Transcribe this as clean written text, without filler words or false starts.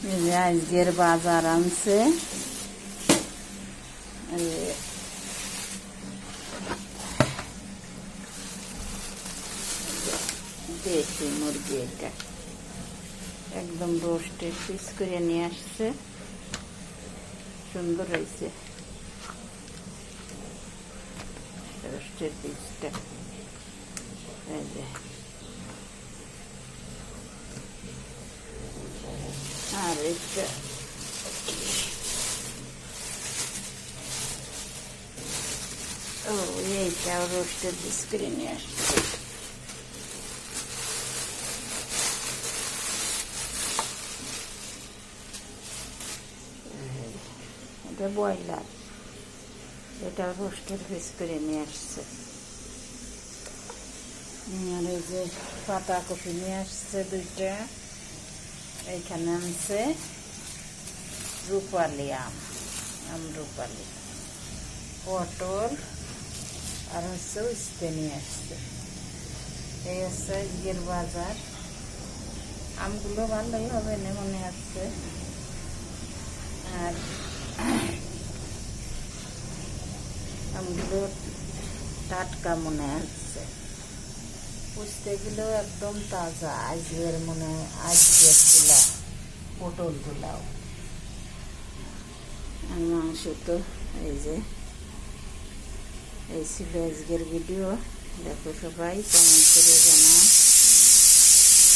এই যে আজকের বাজার আনছে দেশি মুরগি, এটা একদম রোস্টেড পিস করে নিয়ে আসছে, সুন্দর হয়েছে রোস্টেড পিসটা। এই যে আর এটা এইটাও রোস্টেড পিস করে নিয়ে আসছে। এটা ব্রয়লার, এটা রোস্টেড পিস করে নিয়ে আসছে। আর এই যে পাতাকপি নিয়ে আসছে দুইটা, এইখানে আনছে রূপালি আম রূপালি, পটল আর হচ্ছে উস্তে নিয়ে আসছে। এই হচ্ছে আজকের বাজার। আমগুলো ভালোই হবে না মনে হচ্ছে, আর আমগুলো টাটকা মনে হচ্ছে। উস্তেগুলো একদম তাজা, আজকের মনে হয় আজকের গুলা, পটলগুলাও। আর মাংস তো এই যে, এই ছিল আজকের ভিডিও। দেখো সবাই কমেন্ট করে জানাও।